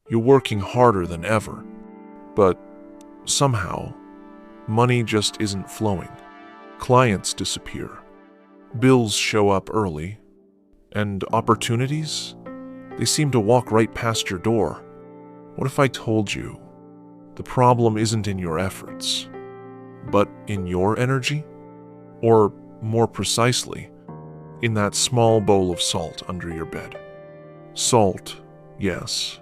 You're working harder than ever, but somehow, money just isn't flowing. Clients disappear, bills show up early, and opportunities, they seem to walk right past your door. What if I told you the problem isn't in your efforts, but in your energy? Or more precisely, in that small bowl of salt under your bed. Salt, yes.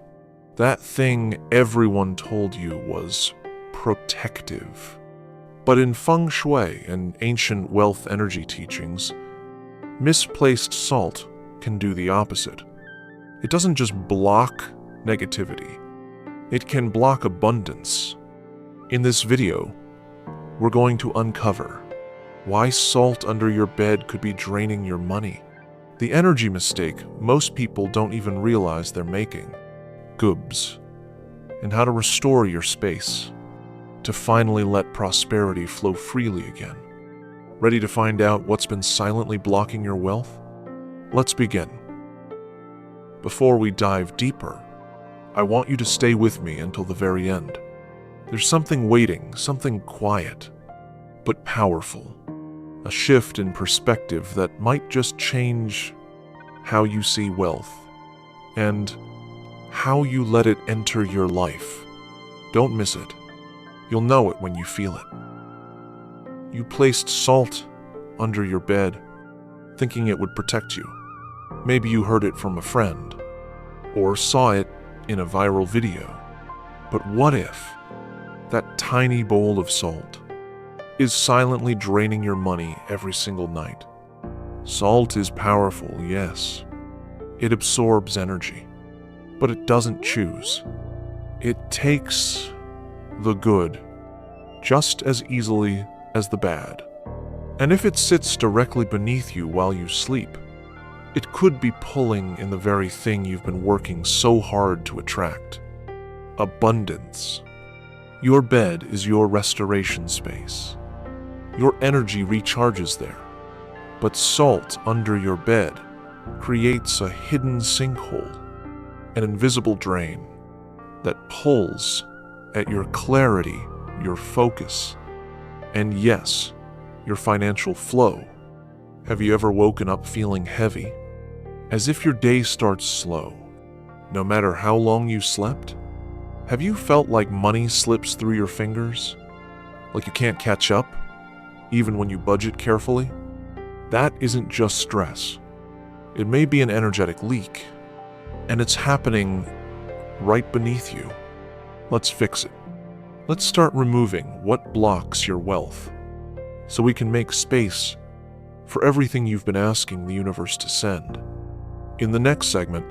That thing everyone told you was protective. But in Fengshui and ancient wealth energy teachings, misplaced salt can do the opposite. It doesn't just block negativity. It can block abundance. In this video, we're going to uncover why salt under your bed could be draining your money. The energy mistake most people don't even realize they're making. Goobs. And how to restore your space to finally let prosperity flow freely again. Ready to find out what's been silently blocking your wealth? Let's begin. Before we dive deeper, I want you to stay with me until the very end. There's something waiting, something quiet, but powerful. A shift in perspective that might just change how you see wealth and how you let it enter your life. Don't miss it. You'll know it when you feel it. You placed salt under your bed, thinking it would protect you. Maybe you heard it from a friend, or saw it in a viral video. But what if that tiny bowl of salt is silently draining your money every single night? Salt is powerful, yes. It absorbs energy, but it doesn't choose. It takes the good just as easily as the bad. And if it sits directly beneath you while you sleep, it could be pulling in the very thing you've been working so hard to attract. Abundance. Your bed is your restoration space. Your energy recharges there. But salt under your bed creates a hidden sinkhole, an invisible drain that pulls at your clarity, your focus, and yes, your financial flow. Have you ever woken up feeling heavy, as if your day starts slow, no matter how long you slept? Have you felt like money slips through your fingers, like you can't catch up, even when you budget carefully? That isn't just stress. It may be an energetic leak, and it's happening right beneath you. Let's fix it. Let's start removing what blocks your wealth, so we can make space for everything you've been asking the universe to send. In the next segment,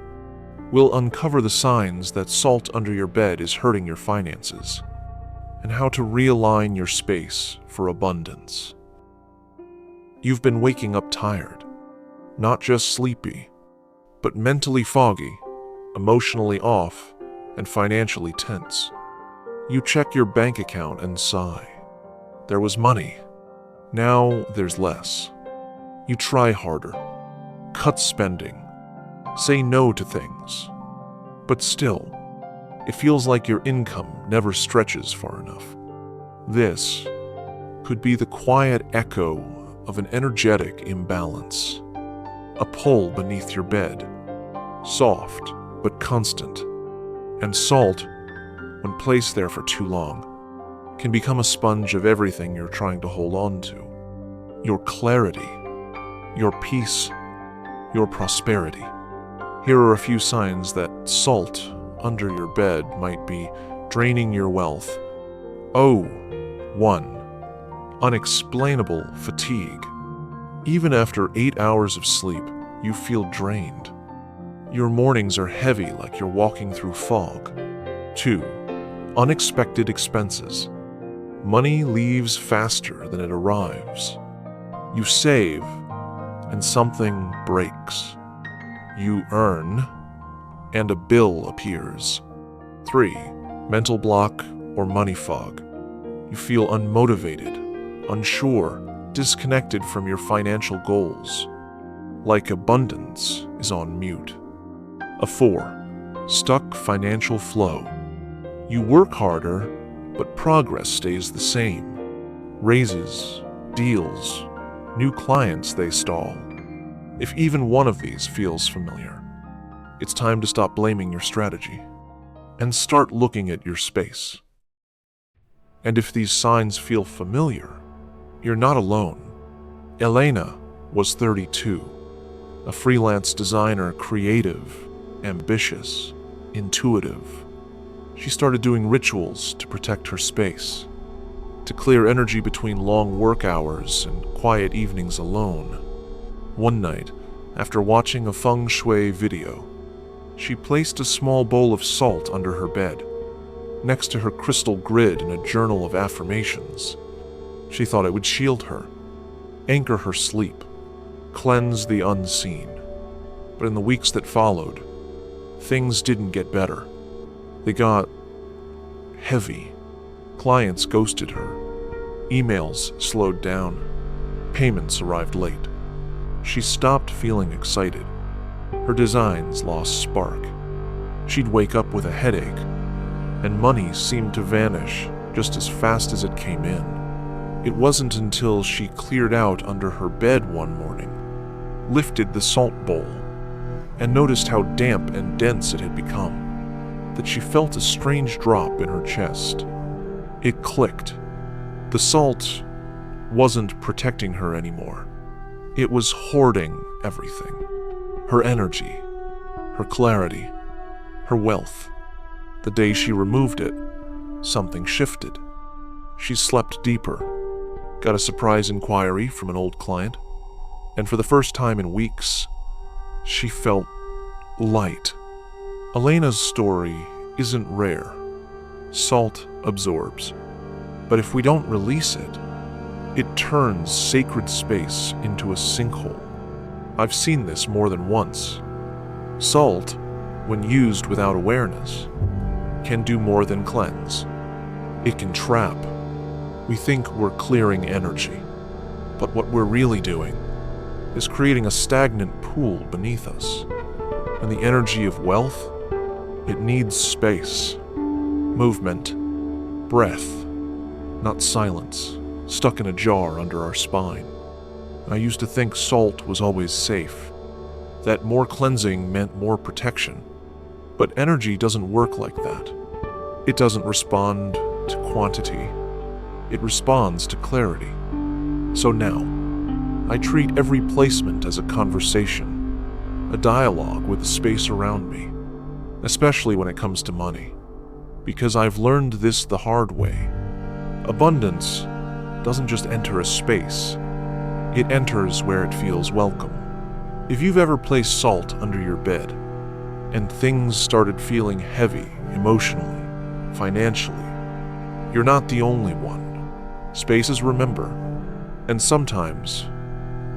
we'll uncover the signs that salt under your bed is hurting your finances, and how to realign your space for abundance. You've been waking up tired, not just sleepy, but mentally foggy, emotionally off, and financially tense. You check your bank account and sigh. There was money. Now there's less. You try harder, cut spending, say no to things, but still, it feels like your income never stretches far enough. This could be the quiet echo of an energetic imbalance, a pull beneath your bed, soft but constant, and salt, when placed there for too long, can become a sponge of everything you're trying to hold on to. Your clarity, your peace, your prosperity. Here are a few signs that salt under your bed might be draining your wealth. 1. Unexplainable fatigue. Even after 8 hours of sleep, you feel drained. Your mornings are heavy like you're walking through fog. 2. Unexpected expenses. Money leaves faster than it arrives. You save, and something breaks. You earn, and a bill appears. 3. Mental block or money fog. You feel unmotivated, unsure, disconnected from your financial goals, like abundance is on mute. 4. Stuck financial flow. You work harder, but progress stays the same. Raises, deals, new clients they stall. If even one of these feels familiar, it's time to stop blaming your strategy and start looking at your space. And if these signs feel familiar, you're not alone. Elena was 32, a freelance designer, creative, ambitious, intuitive. She started doing rituals to protect her space, to clear energy between long work hours and quiet evenings alone. One night, after watching a Fengshui video, she placed a small bowl of salt under her bed, next to her crystal grid and a journal of affirmations. She thought it would shield her, anchor her sleep, cleanse the unseen. But in the weeks that followed, things didn't get better. They got heavy. Clients ghosted her. Emails slowed down. Payments arrived late. She stopped feeling excited. Her designs lost spark. She'd wake up with a headache, and money seemed to vanish just as fast as it came in. It wasn't until she cleared out under her bed one morning, lifted the salt bowl, and noticed how damp and dense it had become, that she felt a strange drop in her chest. It clicked. The salt wasn't protecting her anymore. It was hoarding everything. Her energy, her clarity, her wealth. The day she removed it, something shifted. She slept deeper, got a surprise inquiry from an old client, and for the first time in weeks, she felt light. Elena's story isn't rare. Salt absorbs. But if we don't release it, it turns sacred space into a sinkhole. I've seen this more than once. Salt, when used without awareness, can do more than cleanse. It can trap. We think we're clearing energy, but what we're really doing is creating a stagnant pool beneath us. And the energy of wealth, it needs space, movement, breath, not silence, stuck in a jar under our spine. I used to think salt was always safe, that more cleansing meant more protection. But energy doesn't work like that. It doesn't respond to quantity. It responds to clarity. So now, I treat every placement as a conversation, a dialogue with the space around me, especially when it comes to money, because I've learned this the hard way. Abundance doesn't just enter a space, it enters where it feels welcome. If you've ever placed salt under your bed, and things started feeling heavy emotionally, financially, you're not the only one. Spaces remember, and sometimes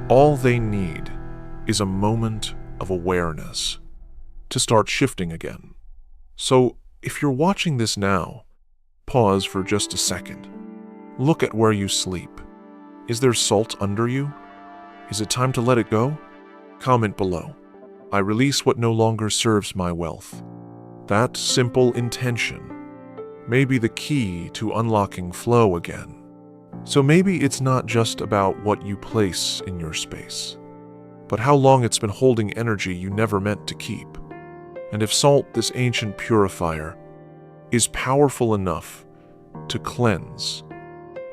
all they need is a moment of awareness to start shifting again. So if you're watching this now, pause for just a second. Look at where you sleep. Is there salt under you? Is it time to let it go? Comment below. I release what no longer serves my wealth. That simple intention may be the key to unlocking flow again. So maybe it's not just about what you place in your space, but how long it's been holding energy you never meant to keep. And if salt, this ancient purifier, is powerful enough to cleanse,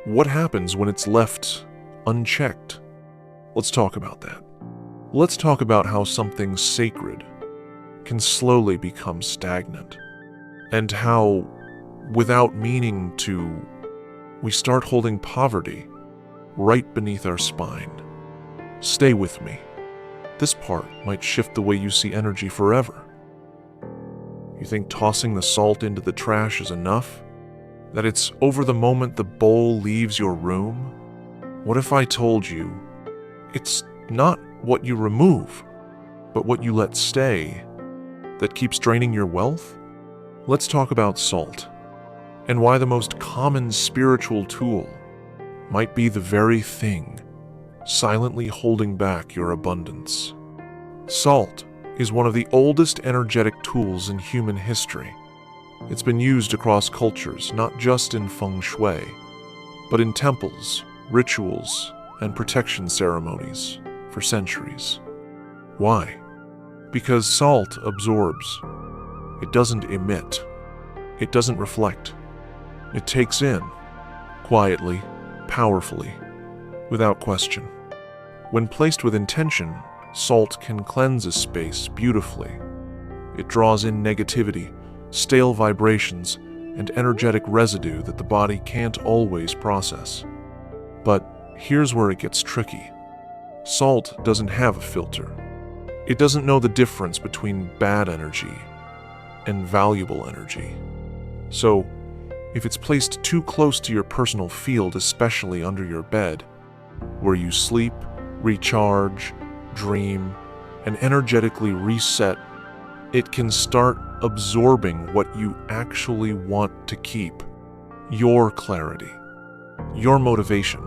what happens when it's left unchecked? Let's talk about that. Let's talk about how something sacred can slowly become stagnant, and how, without meaning to, we start holding poverty right beneath our spine. Stay with me. This part might shift the way you see energy forever. You think tossing the salt into the trash is enough? That it's over the moment the bowl leaves your room? What if I told you it's not what you remove, but what you let stay that keeps draining your wealth? Let's talk about salt, and why the most common spiritual tool might be the very thing silently holding back your abundance. Salt is one of the oldest energetic tools in human history. It's been used across cultures, not just in Feng Shui, but in temples, rituals, and protection ceremonies for centuries. Why? Because salt absorbs. It doesn't emit. It doesn't reflect. It takes in, quietly, powerfully, without question. When placed with intention, salt can cleanse a space beautifully. It draws in negativity, stale vibrations, and energetic residue that the body can't always process. But here's where it gets tricky. Salt doesn't have a filter. It doesn't know the difference between bad energy and valuable energy. So, if it's placed too close to your personal field, especially under your bed, where you sleep, recharge, dream, and energetically reset, it can start absorbing what you actually want to keep. Your clarity, your motivation,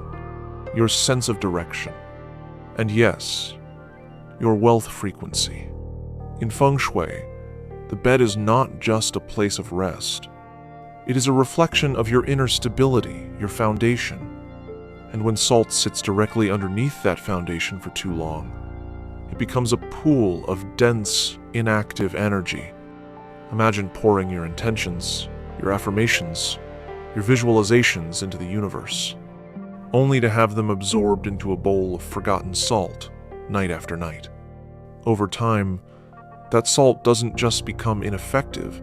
your sense of direction, and yes, your wealth frequency. In Feng Shui, the bed is not just a place of rest. It is a reflection of your inner stability, your foundation. And when salt sits directly underneath that foundation for too long, it becomes a pool of dense, inactive energy. Imagine pouring your intentions, your affirmations, your visualizations into the universe, only to have them absorbed into a bowl of forgotten salt, night after night. Over time, that salt doesn't just become ineffective,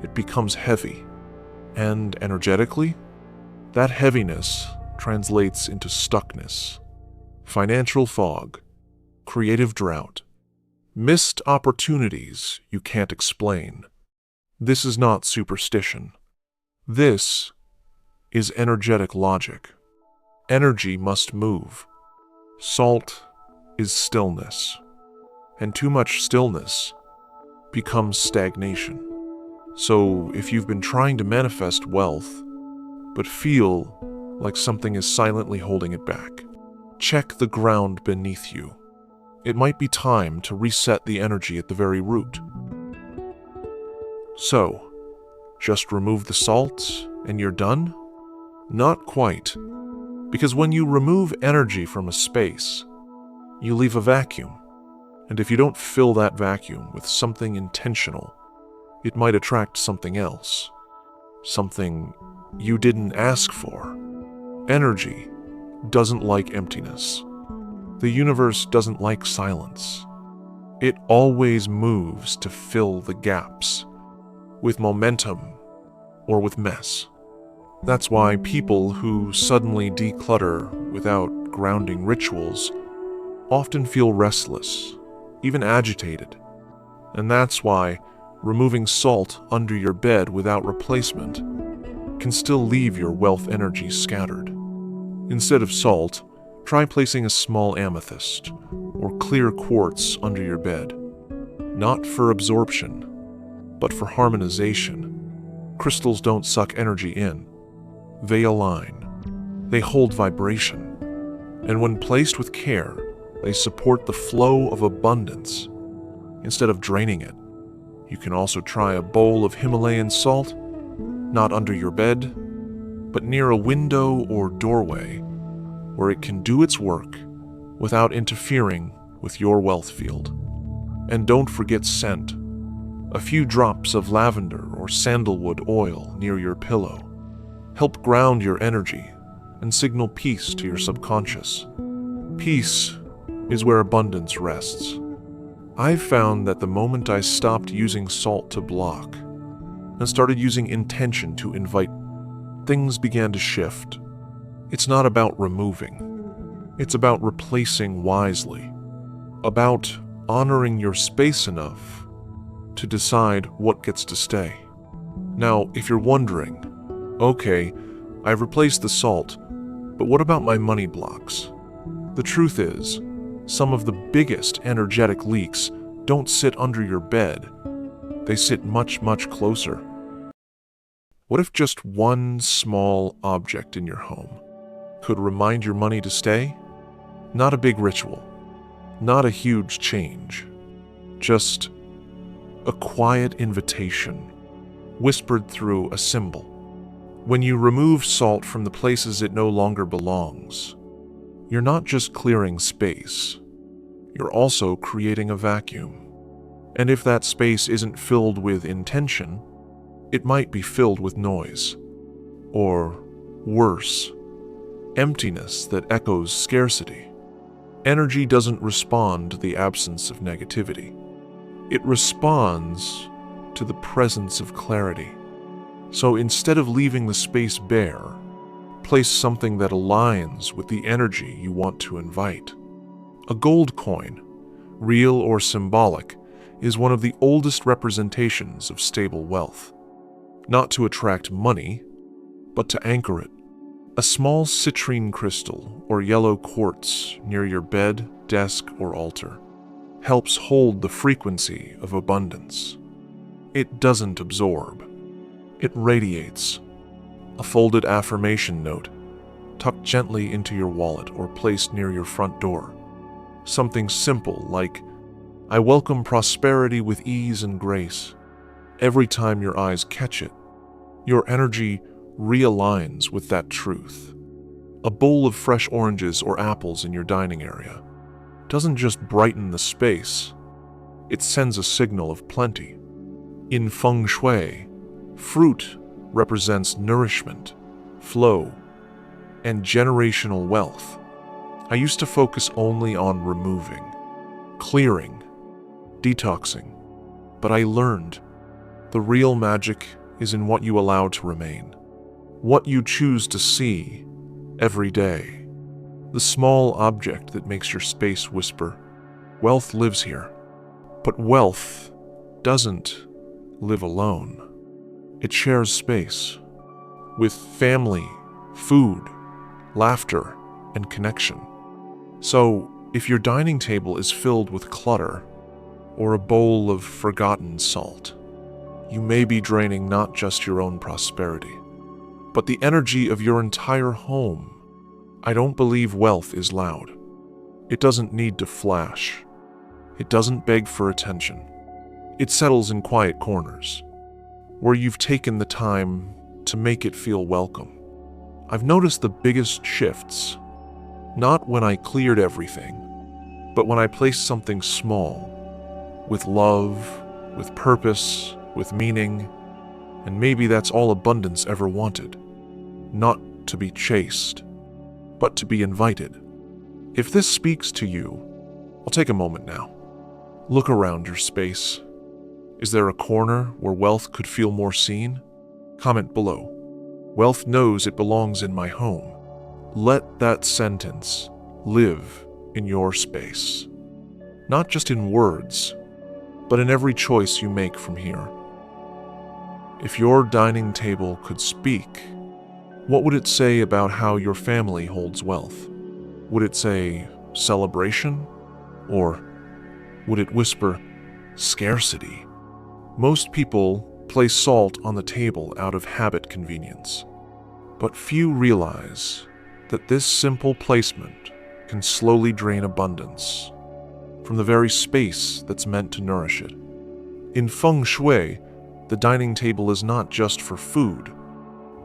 it becomes heavy. And energetically, that heaviness translates into stuckness, financial fog, creative drought, missed opportunities you can't explain. This is not superstition. This is energetic logic. Energy must move. Salt is stillness, and too much stillness becomes stagnation. So, if you've been trying to manifest wealth, but feel like something is silently holding it back, check the ground beneath you. It might be time to reset the energy at the very root. So, just remove the salt and you're done? Not quite. Because when you remove energy from a space, you leave a vacuum. And if you don't fill that vacuum with something intentional, it might attract something else. Something you didn't ask for. Energy doesn't like emptiness. The universe doesn't like silence. It always moves to fill the gaps, with momentum or with mess. That's why people who suddenly declutter without grounding rituals often feel restless, even agitated. And that's why removing salt under your bed without replacement can still leave your wealth energy scattered. Instead of salt, try placing a small amethyst or clear quartz under your bed. Not for absorption, but for harmonization. Crystals don't suck energy in. They align. They hold vibration. And when placed with care, they support the flow of abundance instead of draining it. You can also try a bowl of Himalayan salt, not under your bed, but near a window or doorway, where it can do its work without interfering with your wealth field. And don't forget scent. A few drops of lavender or sandalwood oil near your pillow help ground your energy and signal peace to your subconscious. Peace is where abundance rests. I've found that the moment I stopped using salt to block and started using intention to invite, things began to shift. It's not about removing. It's about replacing wisely. About honoring your space enough to decide what gets to stay. Now, if you're wondering, okay, I've replaced the salt, but what about my money blocks? The truth is, some of the biggest energetic leaks don't sit under your bed. They sit much, much closer. What if just one small object in your home could remind your money to stay? Not a big ritual, not a huge change, just a quiet invitation, whispered through a symbol. When you remove salt from the places it no longer belongs, you're not just clearing space, you're also creating a vacuum. And if that space isn't filled with intention, it might be filled with noise. Or worse, emptiness that echoes scarcity. Energy doesn't respond to the absence of negativity. It responds to the presence of clarity. So instead of leaving the space bare, place something that aligns with the energy you want to invite. A gold coin, real or symbolic, is one of the oldest representations of stable wealth. Not to attract money, but to anchor it. A small citrine crystal or yellow quartz near your bed, desk, or altar helps hold the frequency of abundance. It doesn't absorb. It radiates. A folded affirmation note, tucked gently into your wallet or placed near your front door. Something simple like, "I welcome prosperity with ease and grace." Every time your eyes catch it, your energy realigns with that truth. A bowl of fresh oranges or apples in your dining area doesn't just brighten the space, it sends a signal of plenty. In Fengshui, fruit represents nourishment, flow, and generational wealth. I used to focus only on removing, clearing, detoxing, but I learned the real magic is in what you allow to remain, what you choose to see every day. The small object that makes your space whisper, "Wealth lives here." But wealth doesn't live alone. It shares space with family, food, laughter, and connection. So, if your dining table is filled with clutter or a bowl of forgotten salt, you may be draining not just your own prosperity, but the energy of your entire home. I don't believe wealth is loud. It doesn't need to flash. It doesn't beg for attention. It settles in quiet corners, where you've taken the time to make it feel welcome. I've noticed the biggest shifts, not when I cleared everything, but when I placed something small, with love, with purpose, with meaning, and maybe that's all abundance ever wanted. Not to be chased, but to be invited. If this speaks to you, I'll take a moment now. Look around your space. Is there a corner where wealth could feel more seen? Comment below. Wealth knows it belongs in my home. Let that sentence live in your space. Not just in words, but in every choice you make from here. If your dining table could speak, what would it say about how your family holds wealth? Would it say celebration? Or would it whisper scarcity? Most people place salt on the table out of habit convenience, but few realize that this simple placement can slowly drain abundance from the very space that's meant to nourish it. In Feng Shui, the dining table is not just for food.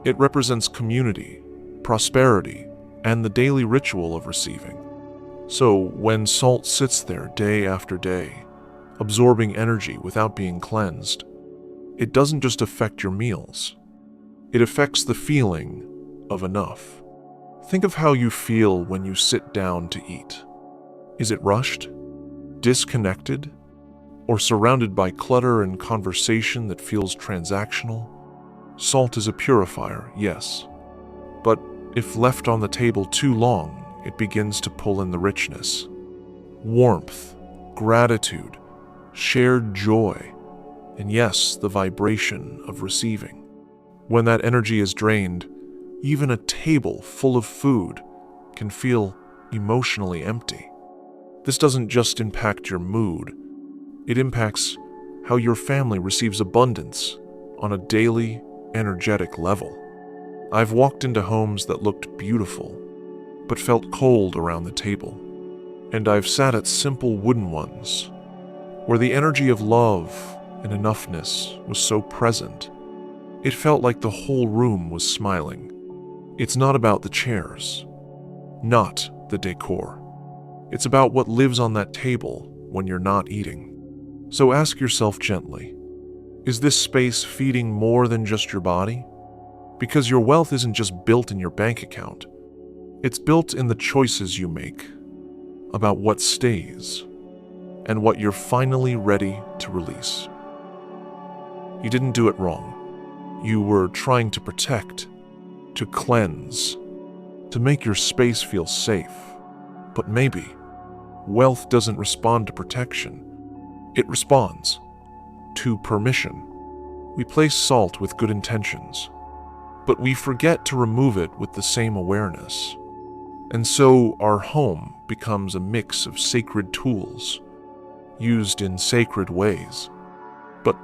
It represents community, prosperity, and the daily ritual of receiving. So when salt sits there day after day, absorbing energy without being cleansed, it doesn't just affect your meals. It affects the feeling of enough. Think of how you feel when you sit down to eat. Is it rushed, disconnected, or surrounded by clutter and conversation that feels transactional? Salt is a purifier, yes, but if left on the table too long, it begins to pull in the richness, warmth, gratitude, shared joy, and yes, the vibration of receiving. When that energy is drained, even a table full of food can feel emotionally empty. This doesn't just impact your mood, it impacts how your family receives abundance on a daily, energetic level. I've walked into homes that looked beautiful, but felt cold around the table. And I've sat at simple wooden ones where the energy of love and enoughness was so present. It felt like the whole room was smiling. It's not about the chairs, not the decor. It's about what lives on that table when you're not eating. So ask yourself gently, is this space feeding more than just your body? Because your wealth isn't just built in your bank account. It's built in the choices you make about what stays and what you're finally ready to release. You didn't do it wrong. You were trying to protect, to cleanse, to make your space feel safe. But maybe wealth doesn't respond to protection. It responds to permission. We place salt with good intentions, but we forget to remove it with the same awareness. And so our home becomes a mix of sacred tools, used in sacred ways, but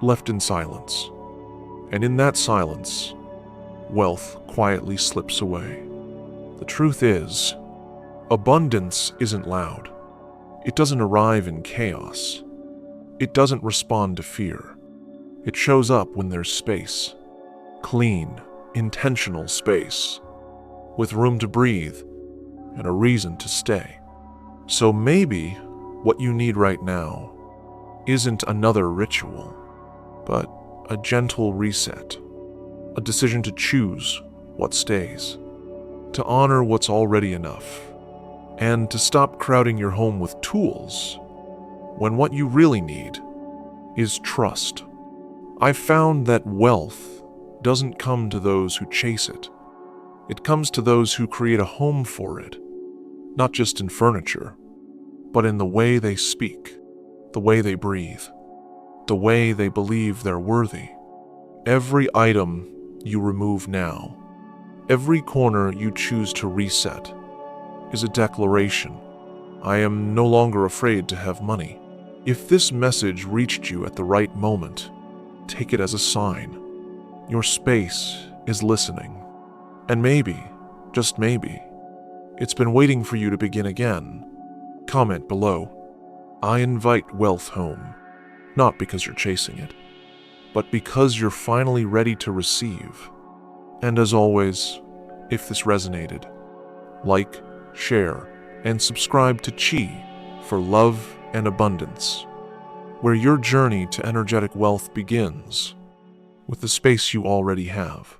left in silence. And in that silence, wealth quietly slips away. The truth is, abundance isn't loud. It doesn't arrive in chaos. It doesn't respond to fear. It shows up when there's space. Clean, intentional space, with room to breathe and a reason to stay. So maybe what you need right now isn't another ritual, but a gentle reset, a decision to choose what stays, to honor what's already enough, and to stop crowding your home with tools when what you really need is trust. I've found that wealth doesn't come to those who chase it. It comes to those who create a home for it, not just in furniture, but in the way they speak, the way they breathe, the way they believe they're worthy. Every item you remove now, every corner you choose to reset, is a declaration. I am no longer afraid to have money. If this message reached you at the right moment, take it as a sign. Your space is listening. And maybe, just maybe, it's been waiting for you to begin again. Comment below. I invite wealth home, not because you're chasing it, but because you're finally ready to receive. And as always, if this resonated, like, share, and subscribe to Chi for love and abundance, where your journey to energetic wealth begins with the space you already have.